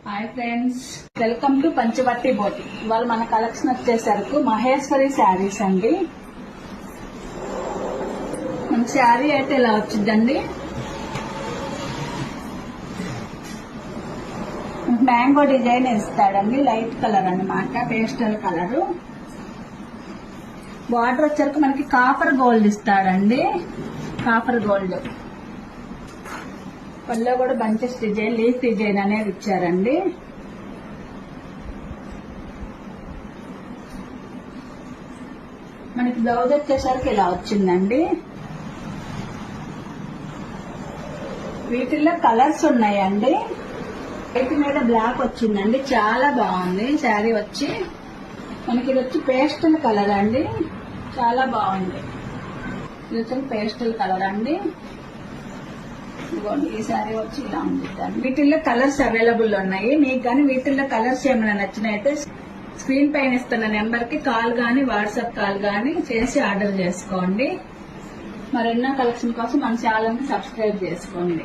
Hi friends, welcome to Panchavati బోటి. ఇవాళ మన కలెక్షన్ వచ్చేసరికి మహేశ్వరి శారీస్ అండి. మన శారీ అయితే ఇలా వచ్చిందండి. మ్యాంగో డిజైన్ ఇస్తాడండి, లైట్ కలర్ అన్నమాట, పేస్టల్ కలర్. బార్డర్ వచ్చరికి మనకి కాపర్ గోల్డ్ ఇస్తాడండి, కాపర్ గోల్డ్. పళ్ళు కూడా బంచెస్ డిజైన్, లీఫ్ డిజైన్ అనేది ఇచ్చారండి. మనకి బ్లౌజ్ వచ్చేసరికి ఇలా వచ్చిందండి. వీటిల్లో కలర్స్ ఉన్నాయండి. వైట్ మీద బ్లాక్ వచ్చిందండి, చాలా బాగుంది శారీ వచ్చి. మనకి ఇది వచ్చి పేస్టల్ కలర్ అండి, చాలా బాగుంది. ఇది వచ్చి పేస్టల్ కలర్ అండి. ఈ శారీ వచ్చి ఇలా ఉంది. వీటిల్లో కలర్స్ అవైలబుల్ ఉన్నాయి. మీకు కానీ వీటిల్లో కలర్స్ ఏమైనా నచ్చినైతే స్క్రీన్ పైన ఇస్తున్న నెంబర్ కి కాల్ గానీ వాట్సాప్ కాల్ గానీ చేసి ఆర్డర్ చేసుకోండి. మరెన్నో కలెక్షన్ కోసం మన ఛానల్ కి సబ్స్క్రైబ్ చేసుకోండి.